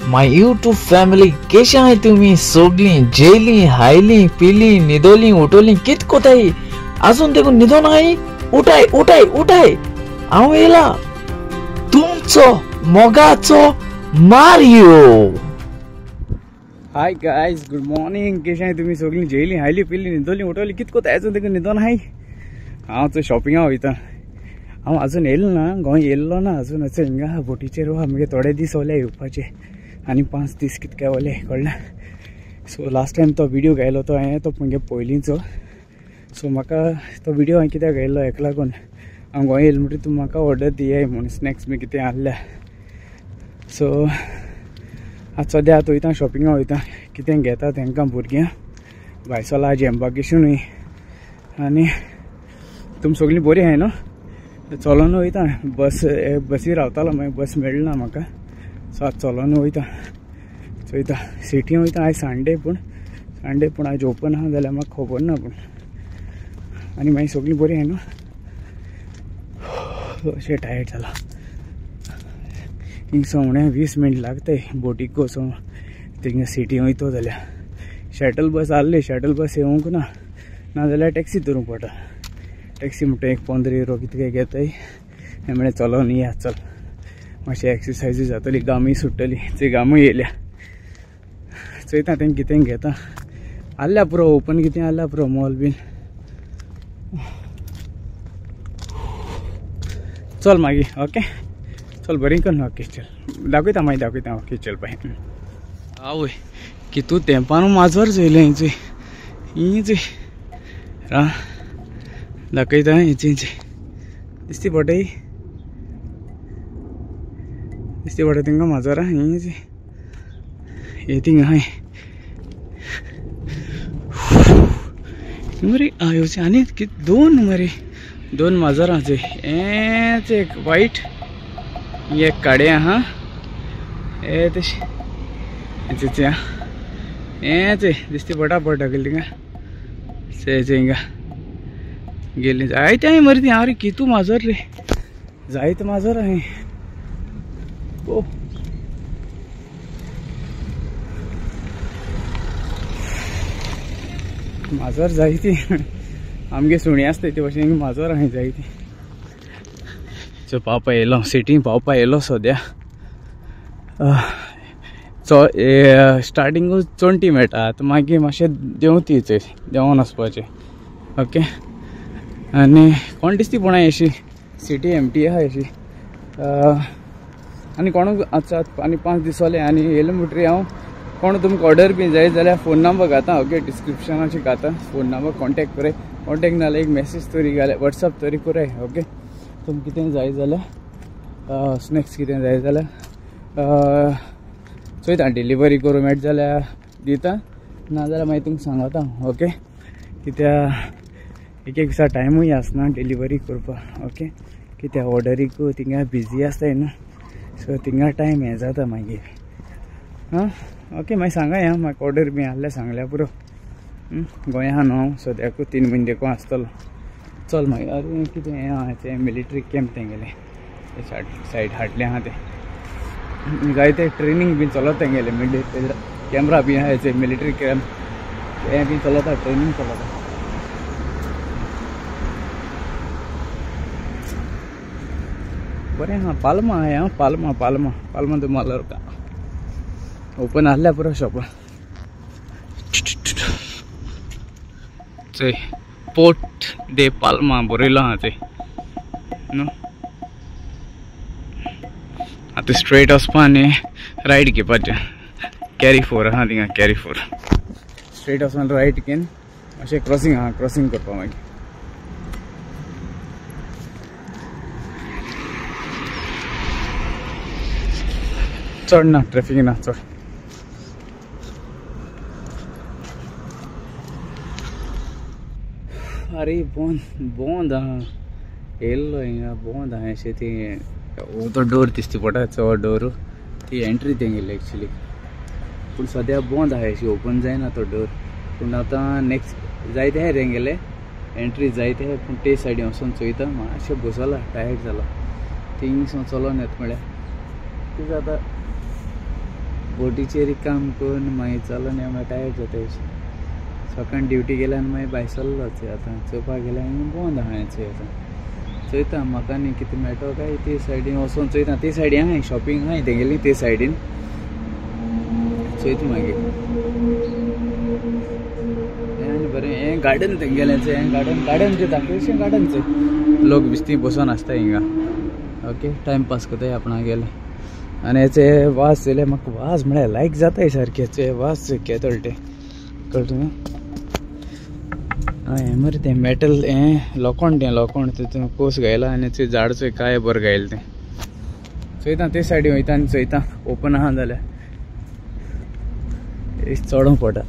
My YouTube family कशा आहे तुम्ही सगळी जेली हायली पिली निदोली उठवली कित कोताई अजून देखून निदो नाही उठाय उठाय उठाय हांव येला तुमचो मोगाचो Mario. Hi guys, good morning. कशा आहे तुम्ही सगळी जेली हायली पिली निदोली उठवली कित कोताय अजून देखून निदो नाही। हांव तो शॉपिंगा वयता। हांव अजून येयलो ना, गोंय येयल्लो ना अजून। असं हिंगा बोटीचेर आमगे थोडे दीस वले येवपाचे आनी 5 दीस कितके वले कळना। सो लास्ट टाइम तो व्हिडिओ घायलो तो हांवें तो म्हणजे पयलींचो। सो म्हाका तो व्हिडिओ हांवें कित्याक घायलो हेका लागून हांव गोंय येयलो म्हणटकीर तूं म्हाका ऑर्डर दियाय म्हूण स्नॅक्स बी कितें हाडल्या। सो आज सद्या आतां वयता शॉपिंगा वयता, कितें घेता तांकां भुरग्यां भायसोला आज एम्बाकेशनूय आनी तुमी सगळीं बरीं आहाय न्हू। चलोन वयता बसी रावतालो मागीर बस मेळना म्हाका। सो आज चलोन वयता चोयता सिटी वयता। आयज संडे पूण आयज ओपन आहा जाल्यार म्हाका खबर ना पूण। आनी मागीर सगळीं बरीं आहाय न्हू। अशें टायर्ड जाला हिंगसो म्हळ्यार 20 मिनट लागताय बोटीक वचूंक थिंगा सिटी वयतो जाल्यार। शटल बस आहली, शटल बस येवंक ना, नाजाल्यार टॅक्सी धरूंक पडटा। टॅक्सी म्हणटा एक 15 युरो कितके घेताय। हें म्हळें चलोन या चल, मातशी एक्सरसायजूय जातली, गामूय सुट्टली। ते गामूय येयल्या चोयता तें कितें घेता। आहल्या पुरो ओपन कितें आहल्या पुरो मॉल बीन। चल मागीर ओके, चल बरें कर ओके चल दाखयता मागीर दाखयता ओके चल बाय। आवय कितू तेंपान माजर चोयलें हिंचूय हिंचूय रा दाखयता हिंचूय दिसती पडटाय दिसती पडटा तिंगा माजोरा हिंचूय हे थिंग आहाय मरे आयोचे आनी दोन मरे दोन माजरांचे हेच एक वायट एक काडे आहा हे तशें हेचे हेच दिसती पडटा गेली थिंगा सेचे हिंगा गेली जायते हांवें मरे ती अरे कितू माजर रे जायते माजर हांवें ओ माजर जायती आमगे सुणी आसता ते भशेन माजर हांवें जायती। सो पावपा येयलो सिटी पावपा येयलो सद्या। स्टार्टिंगूच चोंटी मेळटा आतां मागीर मातशें देंवती देंवोन वचपाचें ओके। आनी कोण दिसती पूण अशी सिटी एमटी आहा अशी आनी कोणूक आतां आनी 5 दीस जाले आनी येयलो म्हणटरी हांव कोण तुमकां ऑर्डर बी जाय जाल्यार फोन नंबर घाता ओके डिस्क्रिप्शनाचेर घाता फोन नंबर कॉन्टेक्ट कराय। कॉन्टेक्ट नाल्यार एक मेसेज तरी घाल्यार वॉट्सअप तरी कराय ओके। तुमकां कितें जाय जाल्यार स्नॅक्स कितें जाय जाल्यार चोयता डिलिव्हरी करूं मेळटा जाल्यार दिता, नाजाल्यार मागीर तुमकां सांगता ओके। कित्याक एक दिसा टायमूय आसना डिलिव्हरी करपाक ओके। कित्याक ऑर्डरीक थिंगा बिजी आसताय न्हू, सो थिंगा टायम हें जाता मागीर हां ओके। मागीर सांगा या म्हाका ऑर्डर बी आहल्यार सांगल्यार पुरो। गोंया आहा न्हू हांव सद्याक 3 म्हयने देखून आसतलो। चल मागीर अरे कितें हें आहा तें मिलिटरी कॅम्प तेंगेलें ते सायड हाटलें आहा तें जायते ट्रेनींग बीन चलता तेंगेलें मिलिटरी कॅमरा बी आहा हेचे मिलिटरी कॅम्प हें बी चलता ट्रेनींग चलता। बरें आहा पालमा आहाय हां पालमा पालमा पालमा तो मालर का ओपन आहल्या पुरो शॉप चोय पोर्ट दे पालमा बरयलो आहा चोय न्हू। आतां स्ट्रेट वचपा आनी रायट घेवपाचें कॅरी 4 आहा थिंगा कॅरी 4 स्ट्रेट वचून रायट घेवन अशें क्रॉसींग आहा क्रॉसींग करपा मागीर। चड ना ट्रॅफिक ना चड। अरे बंद आहा येयल्लो हिंगा बंद आहा अशें ती तो डोर दिसती पडटा चड डोर ती एंट्री तेंगेली एक्चुली पूण सद्या बंद आहा अशी ओपन जायना तो डोर। पूण आतां नेक्स्ट जायते आहाय तेंगेले एंट्री जायते आहाय पूण ते सायडीन वचून चोयता मातशें बसला टायर्ड जाला थिंगसून चलोन येता म्हळ्यार कितें जाता बोटीचेर काम करून मागीर चलो न्ही मागीर टायर्ड जाता सकाळी ड्युटी गेल्या आनी मागीर भायर सरलोच आतां चोवपाक गेल्या आनी बंद आहा हेचें आतां चोयता म्हाका न्ही कितें मेळटो काय ते सायडीन वचोन चोयता ते सायडीन आहाय शॉपिंग आहाय तेगेली ते सायडीन चोयता मागीर हें बरें हें गार्डन तेंगेलेंचें हें गार्डन जें दाखयशें गार्डनचें लोक बिस्ती बसून आसता हिंगा ओके टायम पास कोताय आपणा गेले आनी हेचे वास येयले म्हाका वास म्हळ्यार लायक जाताय सारके हेचे वास केतोळ ते कळटा न्ही हें मरे तें मेटल हें लोखंड तितून कोस घायला आनी ते झाड काय बरें घायलें तें चोयता ते सायडीन वयता आनी चोयता ओपन आहा जाल्यार चोडोंक पडटा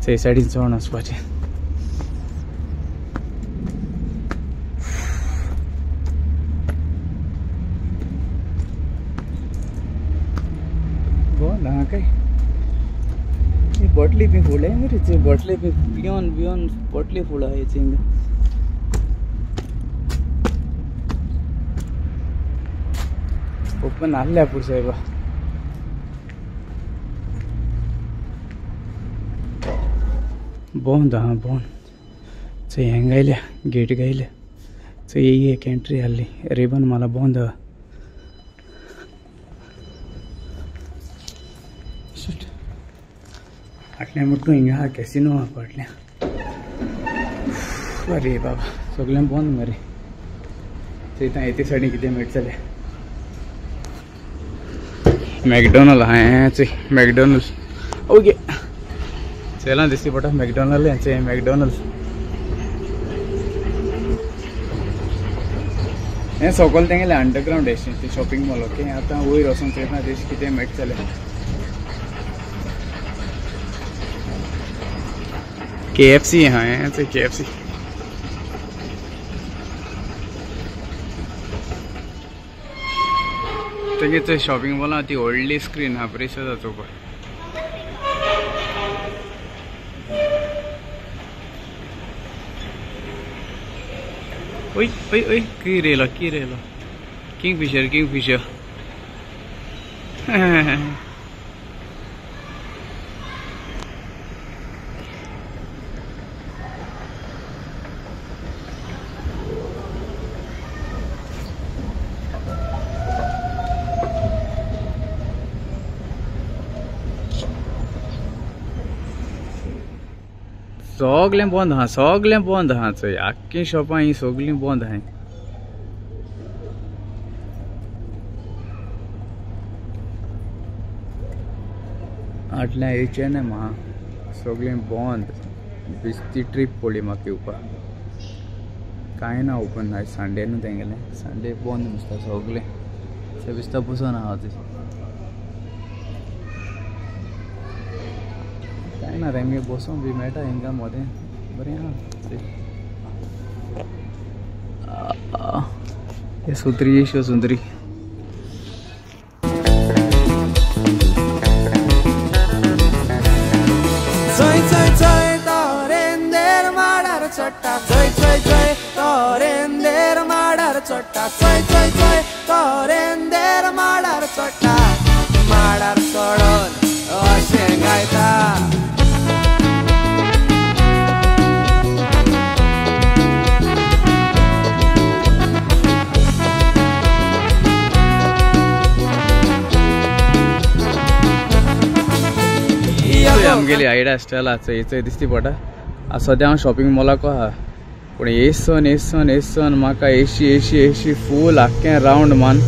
ते सायडीन चोडोन वचपाचें बंद आहा काय बॉटली बी फुल आहे मरे बॉटली बी बियोन बॉटली फुल आहे हिंगा ओपन आल्ल्या पुढे साहेबा बंद आहा बंद चंय हें गायल्या गेट गायल्या चंय एक एंट्री आल्ली रिबन माला बंद आहा फाटल्या म्हणटू हिंगा हा कॅसिनो हा फाटल्या अरे बाबा सगळें बंद मरे चयता येते सायडीन कितें मेळटलें मॅकडॉनल्ड आहा हें चय मॅकडॉनल्ड ओके चला दिसती पडटा मॅकडॉनल्ड हेंचें मॅकडॉनल्ड हें सकयल तेंगेलें अंडरग्रावंड एशें तें शॉपिंग मॉल ओके आतां वयर वचोन चयता तेश कितें मेळटलें KFC हाँ है तो KFC तो शॉपिंग मॉल ती व्हडली स्क्रीन हा बरी दिसता चोवपाक ओय ओय ओय की रेलो किंगफिशर सगळें बंद आहा चोय आख्खी शॉपां ही सगळीं बंद आहाय आटल्या येचें न्ही म्हा सगळीं बंद बिस्ती ट्रीप पडली म्हाका येवपाक कांय ना ओपन आयज संडे न्हू तेंगेलें संडे बंद दिसता सगळें अशें दिसता बसून आहा थंय कांय ना तेंगे बसून बी मेळटा हिंगा मोदें बरें आहा हे सुत्री येश्यो सुंदरी Soy torrender madar chotta soy torrender madar chotta soy torrender madar chotta madar sodon oshengaita आमगेली आयडिया स्टायल आसा हेचो दिसती पडटा सद्या हांव शॉपिंग मॉलाक आहा पूण येसन म्हाका एशी फूल आख्खें रावंड मान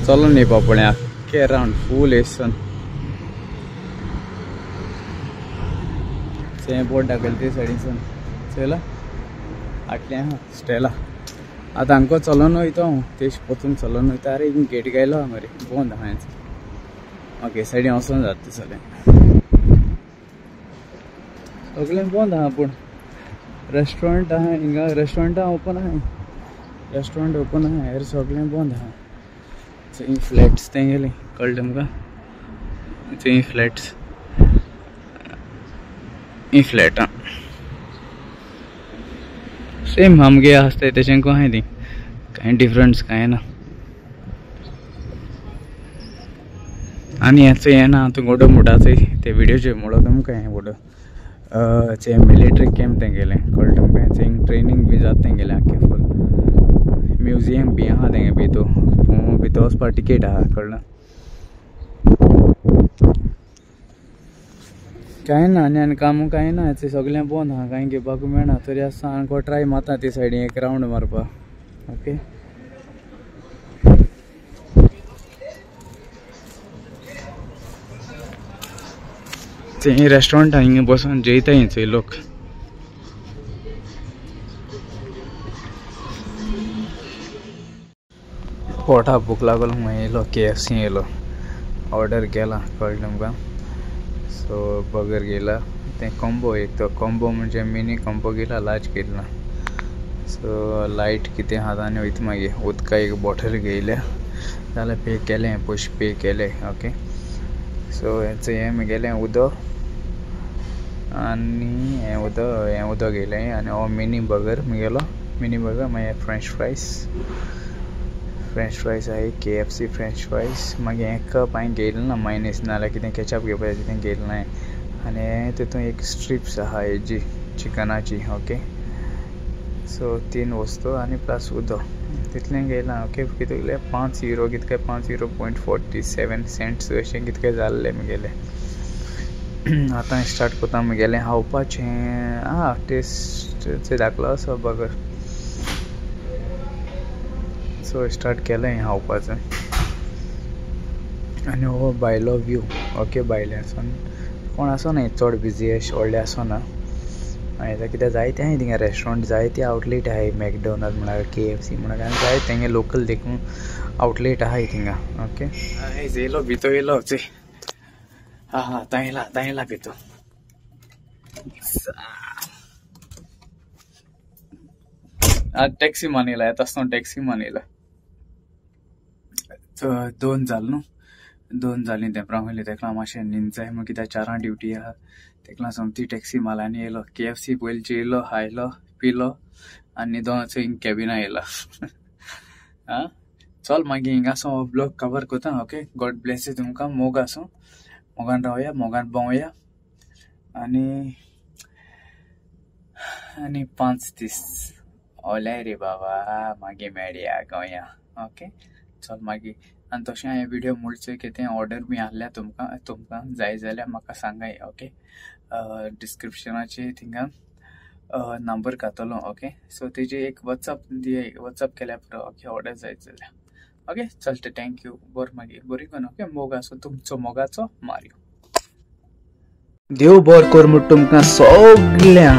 चलोन येवपा पडलें आख्खें रावंड फूल येसन तें बोर्ड दाखयलें ते सायडीनसून चयला आटलें आहा स्टेला आतां हांको चलोन वयता हांव तेश पोतून चलोन वयता अरे गेट गायलो आहा मरे बंद आहा हेंच ओके सायडीन वचोन जाता तें सगळें सगळें बंद आहा पूण रेस्टॉरंट आहा हिंगा रेस्टॉरंटां ओपन आहाय रेस्टॉरंट ओपन आहा हेर सगळें बंद आहा थंय फ्लॅट्स तेंगेलीं कळ्ळें तुमकां थंय फ्लॅट्स ही फ्लॅटां सेम आमगे आसताय तेशेंको आहाय तीं कांय डिफरन्स कांय ना आनी हेचो हें ना तूं गोडो मुडाचो ते व्हिडिओचे मुळो तुमकां हें गोडो चे मिलिटरी कॅम्प तें गेलें कळ्ळें तुमकां थंय ट्रेनिंग बी जाता तें गेलें आख्खें फूल म्युजियम बी आहा तेंगे भितर वचपा टिकेट आहा कळ्ळें कांय ना आनी काम कांय ना हेचें सगळें बंद आहा कांय घेवपाक मेळना तरी आसता आनी ट्राय मारता ते सायडीन एक रावंड मारपाक ओके थंय रेस्टॉरंट आहा हिंगा बसून जेयताय थंय लोक पोटा भूक लागल म्हणून येयलो KFC येयलो ऑर्डर केला कळ्ळें तुमकां सो बर्गर गेला ते कॉम्बो एक तो कॉम्बो म्हणजे मिनी कॉम्बो गेला लार्ज घेतला सो लायट कितें आहा आनी वयता मागीर उदका एक बॉटल घेयल्या जाल्यार पे केलें पयशे पे केले ओके सो हेचें हें गेलें उदक आनी हें उदक घेयलें आनी हो मिनी बर्गर म्हगेलो मिनी बर्गर मागीर फ्रेंच फ्रायज आहाय KFC फ्रेंच फ्रायज मागीर हें कप हांवें घेयलें ना मायनीस नाल्यार कितें केचप घेवपाचें कितें घेयलें नाय आनी तितून एक स्ट्रिप्स आहा हेजी चिकनाची ओके सो 3 वस्तू आनी प्लस उदक तितलें घेयलां ओके कितले €5 कितके €5.47 अशें कितके जाल्ले म्हगेले आतां स्टार्ट कोता म्हगेलें खावपाचें टेस्ट दाखलो सो बर्गर सो स्टार्ट केलें खावपाचें आनी हो भायलो व्यू ओके भायल्यासून कोण आसोना चड बिजी अशें व्हडलें आसोना आनी कितें जायते आहाय थिंगा रेस्टॉरंट जायते आवटलेट आहाय मॅकडॉनल्ड म्हळ्यार KFC म्हळ्यार जाय तेंगे लोकल देखून आवटलेट आहाय थिंगा ओके येयलो भितर येयलो हा तायला भितर आज टॅक्सी मानयला येता आसतना टॅक्सी मानयला दोन जालीं तेंपरा वयली तेका मातशें न्हीद जाय म्हूण कित्याक 4 ड्युटी आहा तेका समती टॅक्सी मारलानी येयलो KFC पयलींचे येयलो खायलो पिलो आनी न्हिदोन हिंग कॅबिना येयला आं चल मागीर हिंगासो हो ब्लॉग कवर कोता ओके गॉड ब्लेस यू तुमकां मोगान रावया मोगान भोंवया आनी 5 दीस ओले रे बाबा मागीर मेळया गोंया ओके चल मागीर आनी तशें हांवें व्हिडिओ मुळचें कितें ऑर्डर बी आहल्या तुमकां जाय जाल्यार म्हाका सांगाय ओके डिस्क्रिप्शनाचेर थिंगा नंबर घातलो ओके सो तेजे एक वॉट्सअप केल्या पुरो ओके ऑर्डर जाय जाल्यार ओके चलते थँक्यू मागीर बरी कोन ओके मोग आसो तुमचो मोगाचो मारियो देव बरें कर म्हूण तुमकां सगळ्यां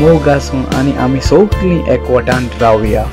मोग आसूं आनी आमी सगळीं एकवटान रावया